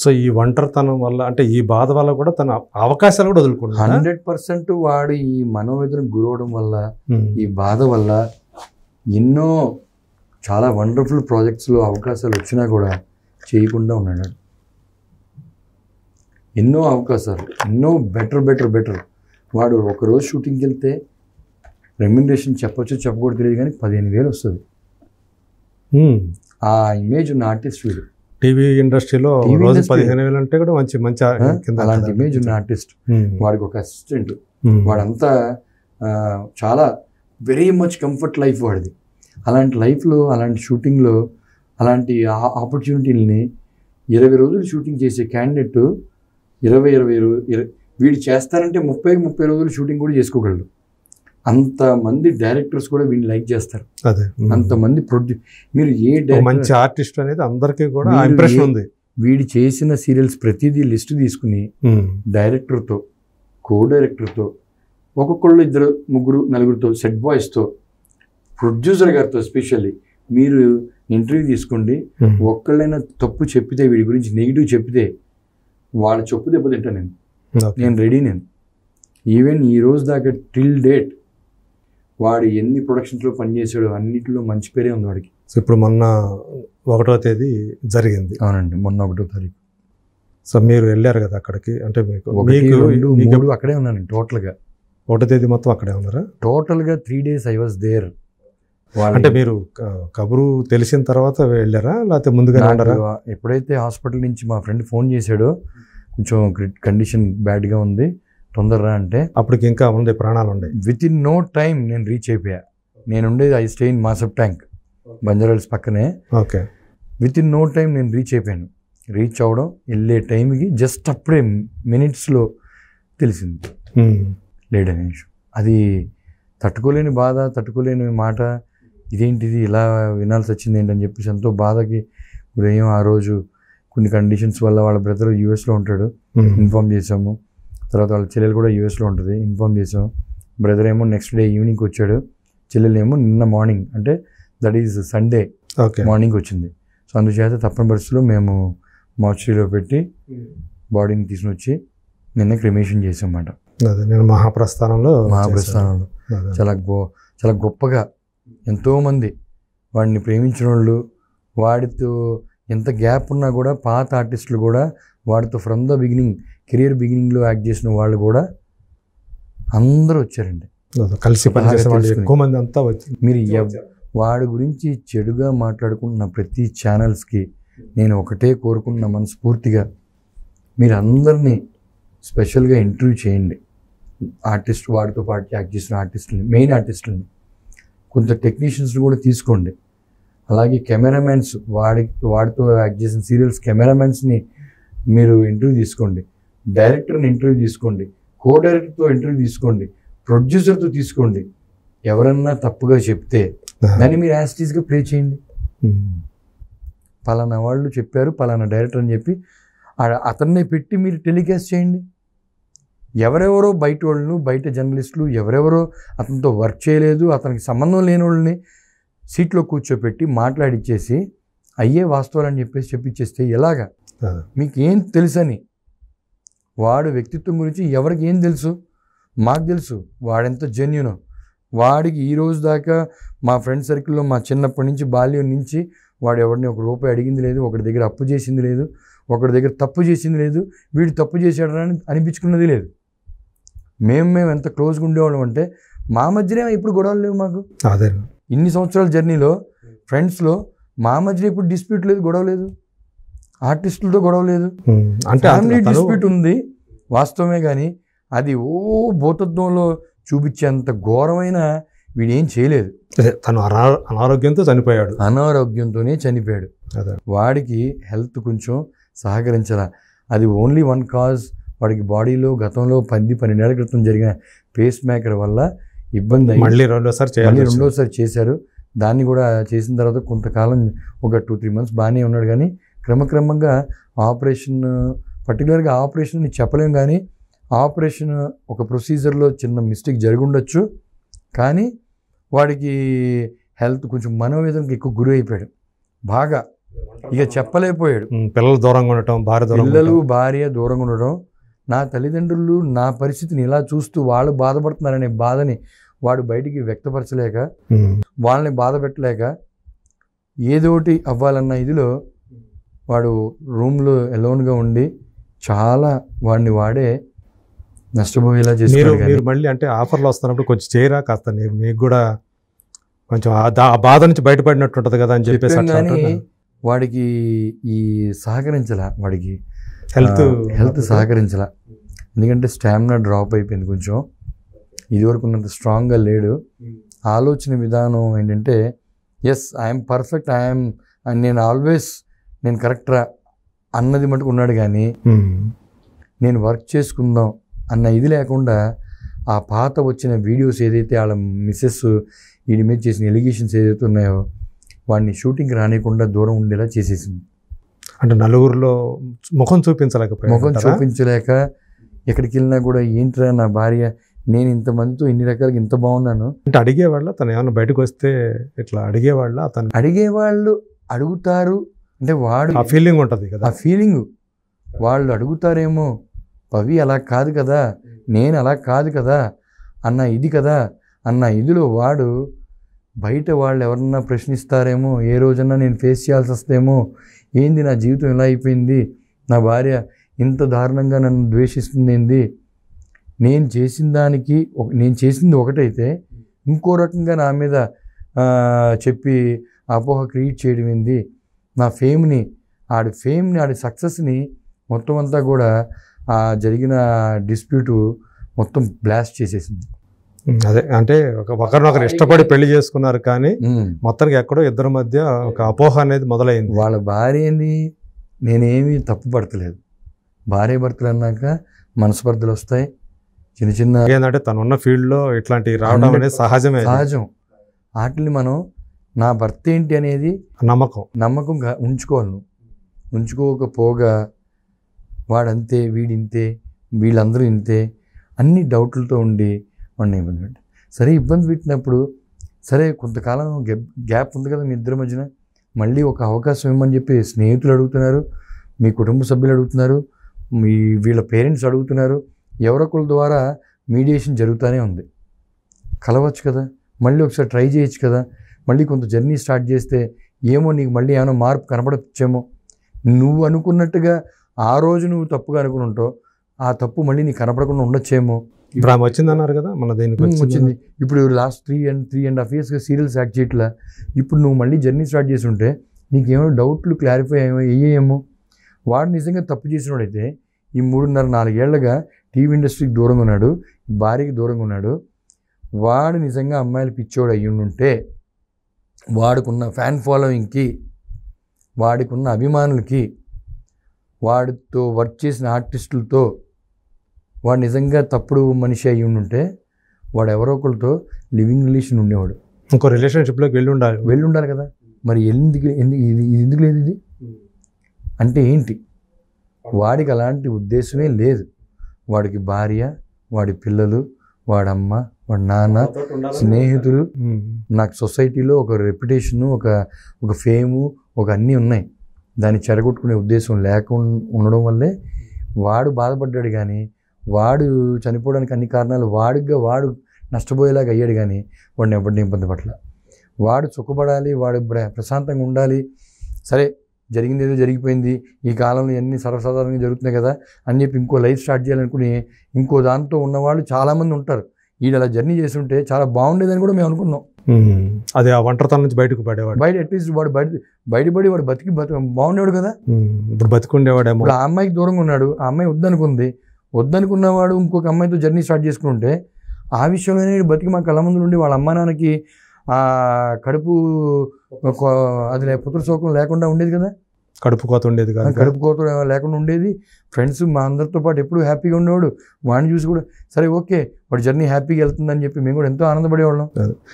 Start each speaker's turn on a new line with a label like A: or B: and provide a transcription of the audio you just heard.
A: So ఈ ఒంటరితనం వల్ల అంటే ఈ బాధ వల్ల కూడా తన అవకాశాలు కూడా వదులుకుంటాడు.
B: 100% వాడు ఈ మనోవేదనకు గురవడం వల్ల, ఈ బాధ వల్ల ఎన్నో చాలా వండర్ఫుల్ ప్రాజెక్ట్స్లో అవకాశాలు వచ్చినా కూడా చేయకుండా ఉన్నాడు. ఎన్నో అవకాశాలు, ఎన్నో బెటర్ వాడు ఒకరోజు షూటింగ్కి వెళ్తే రెమ్యునరేషన్ చెప్పొచ్చు చెప్పకూడదు తెలియదు కానీ 15,000 వస్తుంది. ఆ ఇమేజ్ ఉన్న ఆర్టిస్ట్ వీడు.
A: టీవీ ఇండస్ట్రీలో రోజు 15,000 అంటే కూడా మంచి
B: అలాంటి ఇమేజ్ ఉన్న ఆర్టిస్ట్. వాడికి ఒక అసిస్టెంట్, వాడంతా చాలా వెరీ మచ్ కంఫర్ట్ లైఫ్ వాడిది. అలాంటి లైఫ్లో, అలాంటి షూటింగ్లో, అలాంటి ఆపర్చునిటీలని 20 రోజులు షూటింగ్ చేసే క్యాండిడేట్ 20 వీడు చేస్తారంటే 30 రోజులు షూటింగ్ కూడా చేసుకోగలడు. అంతమంది డైరెక్టర్స్ కూడా వీడిని లైక్ చేస్తారు. అంతమంది మీరు
A: మంచి ఆర్టిస్ట్ అనేది అందరికీ కూడా ఇంప్రెషన్ ఉంది.
B: వీడి చేసిన సీరియల్స్ ప్రతిదీ లిస్ట్ తీసుకుని డైరెక్టర్తో, కో డైరెక్టర్తో, ఒక్కొక్కళ్ళు 2, 3, 4తో, సెట్ బాయ్స్తో, ప్రొడ్యూసర్ గారితో స్పెషల్లీ మీరు ఇంటర్వ్యూ తీసుకోండి. ఒక్కళ్ళైనా తప్పు చెప్పితే, వీడి గురించి నెగిటివ్ చెప్పితే వాళ్ళ చెప్పు దెబ్బ తింటా నేను రెడీ. ఈవెన్ ఈ రోజు దాకా టిల్ డేట్ వాడు ఎన్ని ప్రొడక్షన్స్లో పనిచేసాడో అన్నింటిలో మంచి పేరే ఉంది వాడికి.
A: సో ఇప్పుడు మొన్న 1వ తేదీ జరిగింది.
B: అవునండి, మొన్న 1వ తారీఖు.
A: సో మీరు వెళ్ళారు కదా అక్కడికి, అంటే మీకు
B: 1, 2, 3 అక్కడే ఉన్నాను టోటల్గా.
A: 1వ తేదీ మొత్తం అక్కడే ఉన్నారా?
B: టోటల్గా 3 days ఐ వాజ్ దేర్.
A: అంటే మీరు కబురు తెలిసిన తర్వాత వెళ్ళారా లేకపోతే ముందుగా?
B: ఎప్పుడైతే హాస్పిటల్ నుంచి మా ఫ్రెండ్ ఫోన్ చేశాడో కొంచెం కండిషన్ బ్యాడ్గా ఉంది తొందరరా అంటే,
A: అప్పటికి ఇంకా ఉంది, ప్రాణాలు ఉన్నాయి.
B: విత్ ఇన్ నో టైం నేను రీచ్ అయిపోయా. నేను ఉండేది I stay in మాసప్ tank, Banjara Hills పక్కనే.
A: Okay.
B: With in no time నేను రీచ్ అయిపోయాను. రీచ్ అవ్వడం, వెళ్ళే టైంకి జస్ట్ అప్పుడే మినిట్స్లో తెలిసింది లేడనే విషయం. అది తట్టుకోలేని బాధ, తట్టుకోలేని మాట. ఇదేంటిది ఇలా వినాల్సి వచ్చింది ఏంటని చెప్పేసి ఎంతో బాధకి గురయ్యాం. ఆ రోజు కొన్ని కండిషన్స్ వల్ల వాళ్ళ బ్రదర్ యూఎస్లో ఉంటాడు, ఇన్ఫార్మ్ చేసాము. తర్వాత వాళ్ళ చెల్లెలు కూడా యూఎస్లో ఉంటుంది, ఇన్ఫార్మ్ చేసాము. బ్రదర్ ఏమో నెక్స్ట్ డే ఈవినింగ్ వచ్చాడు, చెల్లెలు ఏమో నిన్న మార్నింగ్, అంటే దట్ ఈజ్ సండే మార్నింగ్ వచ్చింది. సో అందుచేత తప్పని పరిస్థితుల్లో మేము మార్చురీలో పెట్టి బాడీని తీసుకుని వచ్చి నిన్న క్రిమేషన్ చేసామన్నమాట.
A: నేను మహాప్రస్థానంలో
B: చాలా గొప్పగా ఎంతోమంది వాడిని ప్రేమించిన వాళ్ళు, వాడితో ఎంత గ్యాప్ ఉన్నా కూడా పాత ఆర్టిస్టులు కూడా వాడితో ఫ్రమ్ ద బిగినింగ్, కెరియర్ బిగినింగ్లో యాక్ట్ చేసిన వాళ్ళు కూడా అందరూ వచ్చారండి,
A: కలిసి పనిచేసే వాళ్ళు ఎక్కువ మంది అంతా వచ్చి.
B: మీరు వాడి గురించి చెడుగా మాట్లాడుకుంటున్న ప్రతి ఛానల్స్కి నేను ఒకటే కోరుకున్న మనస్ఫూర్తిగా, మీరు అందరినీ స్పెషల్గా ఇంటర్వ్యూ చేయండి. ఆర్టిస్ట్, వాడితో పాటు యాక్ట్ చేసిన ఆర్టిస్టులని, మెయిన్ ఆర్టిస్టులని, కొంత టెక్నీషియన్స్ని కూడా తీసుకోండి. అలాగే కెమెరామెన్స్, వాడితో యాక్ట్ చేసిన సీరియల్స్ కెమెరామెన్స్ని మీరు ఇంటర్వ్యూ తీసుకోండి. డైరెక్టర్ని ఇంటర్వ్యూ తీసుకోండి, కో డైరెక్టర్తో ఇంటర్వ్యూ తీసుకోండి, ప్రొడ్యూసర్తో తీసుకోండి. ఎవరన్నా తప్పుగా చెప్తే దాన్ని మీరు యాస్టీస్గా ప్లే చేయండి. పలానా వాళ్ళు చెప్పారు, పలానా డైరెక్టర్ అని చెప్పి అతన్నే పెట్టి మీరు టెలికాస్ట్ చేయండి. ఎవరెవరో బయట వాళ్ళను, బయట జర్నలిస్టులు ఎవరెవరో అతనితో వర్క్ చేయలేదు, అతనికి సంబంధం లేని వాళ్ళని సీట్లో కూర్చోపెట్టి మాట్లాడిచ్చేసి అయ్యే వాస్తవాలని చెప్పేసి చెప్పిచ్చేస్తే ఎలాగా? మీకు ఏం తెలుసని? వాడు వ్యక్తిత్వం గురించి ఎవరికి ఏం తెలుసు? మాకు తెలుసు వాడెంత జెన్యూనో. వాడికి ఈ రోజు దాకా మా ఫ్రెండ్ సర్కిల్లో, మా చిన్నప్పటి నుంచి, బాల్యం నుంచి వాడు ఎవరిని ₹1 అడిగింది లేదు, ఒకరి దగ్గర అప్పు చేసింది లేదు, ఒకరి దగ్గర తప్పు చేసింది లేదు, వీడు తప్పు చేశాడని అనిపించుకున్నది లేదు. మేము ఎంత క్లోజ్గా ఉండేవాళ్ళం అంటే మా మధ్యనే ఇప్పుడు గొడవలు లేవు మాకు.
A: అదే
B: ఇన్ని సంవత్సరాల జర్నీలో ఫ్రెండ్స్లో మా మధ్యన ఇప్పుడు డిస్ప్యూట్ లేదు, గొడవ లేదు, ఆర్టిస్టులతో గొడవ లేదు. అంటే ఫ్యామిలీ డిస్ప్యూట్ ఉంది వాస్తవమే, కానీ అది భూతత్వంలో చూపించేంత ఘోరమైన వీడేం చేయలేదు.
A: తను అనారోగ్యంతో చనిపోయాడు,
B: అనారోగ్యంతోనే చనిపోయాడు. వాడికి హెల్త్ కొంచెం సహకరించాల. అది ఓన్లీ వన్ కాజ్, వాడికి బాడీలో గతంలో 10-12 ఏళ్ల క్రితం జరిగిన పేస్ మేకర్ వల్ల ఇబ్బంది అయ్యి
A: మళ్ళీ రెండోసారి
B: చేశారు. దాన్ని కూడా చేసిన తర్వాత కొంతకాలం ఒక 2-3 months బాగానే ఉన్నాడు, కానీ క్రమక్రమంగా ఆపరేషన్, పర్టికులర్గా ఆపరేషన్ అని చెప్పలేం, కానీ ఆపరేషన్ ఒక ప్రొసీజర్లో చిన్న మిస్టేక్ జరిగి ఉండొచ్చు. కానీ వాడికి హెల్త్ కొంచెం మనోవేదనకి ఎక్కువ గురి అయిపోయాడు. బాగా ఇక చెప్పలేకపోయాడు.
A: పిల్లలు దూరంగా ఉండటం,
B: భార్య దూరంగా ఉండటం, నా తల్లిదండ్రులు నా పరిస్థితిని ఇలా చూస్తూ వాళ్ళు బాధపడుతున్నారనే బాధని వాడు బయటికి వ్యక్తపరచలేక, వాళ్ళని బాధ పెట్టలేక, ఏదోటి అవ్వాలన్న ఇదిలో వాడు రూమ్లో అలోన్గా ఉండి చాలా వాడే నష్టపోయేలా చేశారు.
A: మీరు మళ్ళీ అంటే ఆఫర్లు వస్తున్నప్పుడు కొంచెం చేయరా కాస్త, మీకు కూడా కొంచెం ఆ బాధ నుంచి బయటపడినట్టు ఉంటుంది కదా అని చెప్పేసి.
B: కానీ వాడికి ఈ సహకరించలా, వాడికి
A: హెల్త్
B: సహకరించలా. ఎందుకంటే స్టామినా డ్రాప్ అయిపోయింది కొంచెం, ఇదివరకు ఉన్నంత స్ట్రాంగ్గా లేడు. ఆలోచన విధానం ఏంటంటే ఎస్ ఐఎమ్ పర్ఫెక్ట్, నేను కరెక్ట్రా అన్నది మటుకు ఉన్నాడు. కానీ నేను వర్క్ చేసుకుందాం అన్న ఇది లేకుండా ఆ పాత వచ్చిన వీడియోస్ ఏదైతే వాళ్ళ మిస్సెస్ వీడి మీద చేసిన ఎలిగేషన్స్ ఏదైతే ఉన్నాయో వాడిని షూటింగ్ రానియకుండా దూరం ఉండేలా చేసేసింది.
A: అంటే నలుగురిలో ముఖం చూపించలేక
B: ఎక్కడికి వెళ్ళినా కూడా ఏంట్రా నా భార్య, నేను ఇంతమందితో ఇన్ని రకాలుగా ఇంత బాగున్నాను
A: అంటే అడిగేవాళ్ళ. తను ఏమన్నా బయటకు వస్తే ఇట్లా అడిగేవాళ్ళ? అతను
B: అడిగేవాళ్ళు అడుగుతారు అంటే వాడు
A: ఆ ఫీలింగ్ ఉంటుంది కదా,
B: ఆ ఫీలింగ్ వాళ్ళు అడుగుతారేమో, పవి అలా కాదు కదా, నేను అలా కాదు కదా అన్న ఇది కదా అన్న ఇదిలో వాడు బయట వాళ్ళు ఎవరన్నా ప్రశ్నిస్తారేమో, ఏ రోజన్నా నేను ఫేస్ చేయాల్సి వస్తేమో, ఏంది నా జీవితం ఇలా అయిపోయింది, నా భార్య ఇంత దారుణంగా నన్ను ద్వేషిస్తుంది ఏంది, నేను చేసింది ఒకటైతే ఇంకో రకంగా నా మీద చెప్పి అపోహ క్రియేట్ చేయడం ఏంది, నా ఫేమ్ని ఆడి సక్సెస్ని మొత్తం అంతా కూడా ఆ జరిగిన డిస్ప్యూటు మొత్తం బ్లాస్ట్ చేసేసింది.
A: అదే అంటే ఒకరినొకరు ఇష్టపడి పెళ్లి చేసుకున్నారు కానీ మొత్తానికి ఎక్కడో ఇద్దరి మధ్య ఒక అపోహ అనేది మొదలైంది.
B: వాళ్ళ భార్యని నేనేమీ తప్పు పడతలేదు, భార్య భర్తలు అన్నాక మనస్పర్ధలు వస్తాయి చిన్న చిన్న.
A: ఏంటంటే తనున్న ఫీల్డ్లో ఇట్లాంటివి రావడం అనేది సహజం.
B: వాటిని మనం నా భర్త ఏంటి అనేది నమ్మకంగా ఉంచుకోవాలి. ఉంచుకోకపోగా వాడంతే, వీడింతే, వీళ్ళందరూ ఇంతే, అన్ని డౌట్లతో ఉండి వాడిని ఇబ్బంది పెట్టారు. సరే ఇబ్బంది పెట్టినప్పుడు సరే కొంతకాలం గ్యాప్ ఉంది కదా మీ ఇద్దరి మధ్యన, మళ్ళీ ఒక అవకాశం ఇవ్వమని చెప్పి స్నేహితులు అడుగుతున్నారు, మీ కుటుంబ సభ్యులు అడుగుతున్నారు, వీళ్ళ పేరెంట్స్ అడుగుతున్నారు, ఎవరొకరి ద్వారా మీడియేషన్ జరుగుతూనే ఉంది. కలవచ్చు కదా, మళ్ళీ ఒకసారి ట్రై చేయొచ్చు కదా, మళ్ళీ కొంత జర్నీ స్టార్ట్ చేస్తే ఏమో నీకు మళ్ళీ ఏమైనా మార్పు కనపడచ్చేమో, నువ్వు అనుకున్నట్టుగా ఆ రోజు నువ్వు తప్పుగా అనుకుని ఉంటావు, ఆ తప్పు మళ్ళీ నీకు కనపడకుండా ఉండొచ్చేమో.
A: ఇప్పుడు ఆమె వచ్చిందన్నారు కదా, మన దేనికి
B: వచ్చింది. ఇప్పుడు లాస్ట్ 3.5 yearsగా సీరియల్స్ యాక్ట్ చేయట్లా. ఇప్పుడు నువ్వు మళ్ళీ జర్నీ స్టార్ట్ చేసి ఉంటే నీకేమో డౌట్లు క్లారిఫై అయ్యేయేమో. వాడు నిజంగా తప్పు చేసినోడైతే ఈ 3.5-4 ఏళ్లుగా టీవీ ఇండస్ట్రీకి దూరంగా ఉన్నాడు, భార్యకి దూరంగా ఉన్నాడు, వాడు నిజంగా అమ్మాయిలు పిచ్చోడు అయ్యుంటే వాడుకున్న ఫ్యాన్ ఫాలోయింగ్కి, వాడికున్న అభిమానులకి, వాడితో వర్క్ చేసిన ఆర్టిస్టులతో వాడు నిజంగా తప్పుడు మనిషి అయ్యి ఉంటే వాడు ఎవరో ఒకరితో లివింగ్ రిలేషన్ ఉండేవాడు,
A: ఇంకో రిలేషన్షిప్లోకి వెళ్ళి
B: ఉండాలి కదా. మరి ఎందుకు లేదు ఇది అంటే ఏంటి? వాడికి అలాంటి ఉద్దేశమే లేదు. వాడికి భార్య, వాడి పిల్లలు, వాడమ్మ, వాడి నాన్న, స్నేహితులు, నాకు సొసైటీలో ఒక రెప్యుటేషను, ఒక ఫేము, ఒక అన్నీ ఉన్నాయి. దాన్ని చెడగొట్టుకునే ఉద్దేశం ఉండడం వల్లే వాడు బాధపడ్డాడు. కానీ వాడు చనిపోవడానికి అన్ని కారణాలు వాడు నష్టపోయేలాగా అయ్యాడు. కానీ వాడిని ఎవరిని ఇబ్బంది పట్ల. వాడు సుఖపడాలి, వాడు ప్రశాంతంగా ఉండాలి. సరే జరిగింది ఏదో జరిగిపోయింది, ఈ కాలంలో అన్నీ సర్వసాధారణంగా జరుగుతున్నాయి కదా అని చెప్పి ఇంకో లైఫ్ స్టార్ట్ చేయాలనుకుని ఇంకో దాంతో ఉన్నవాళ్ళు చాలామంది ఉంటారు. వీడు అలా జర్నీ చేసి ఉంటే చాలా బాగుండేదని కూడా మేము అనుకున్నాం.
A: అదే ఆ ఒంటరితనం నుంచి బయటకు పడేవాడు,
B: అట్లీస్ట్ వాడు బయటపడి వాడు బతికి బాగుండేవాడు కదా.
A: ఇప్పుడు బతికుండేవాడేమో.
B: ఇప్పుడు ఆ అమ్మాయికి దూరంగా ఉన్నాడు, ఆ అమ్మాయి వద్దనుకున్నవాడు ఇంకొక అమ్మాయితో జర్నీ స్టార్ట్ చేసుకుంటే ఆ విషయంలోనే బతికి మా కళ్ళ ముందు నుండి వాళ్ళ అమ్మ నాన్నకి కడుపు అది పుత్రశోకం లేకుండా ఉండేది కదా,
A: కడుపు కోత ఉండేది కాదు,
B: కడుపు కోత లేకుండా ఉండేది. ఫ్రెండ్స్ మా అందరితో పాటు ఎప్పుడు హ్యాపీగా ఉండేవాడు. వాడిని చూసి కూడా సరే ఓకే వాడు జర్నీ హ్యాపీగా వెళ్తుందని చెప్పి మేము కూడా ఎంతో ఆనందపడేవాళ్ళం.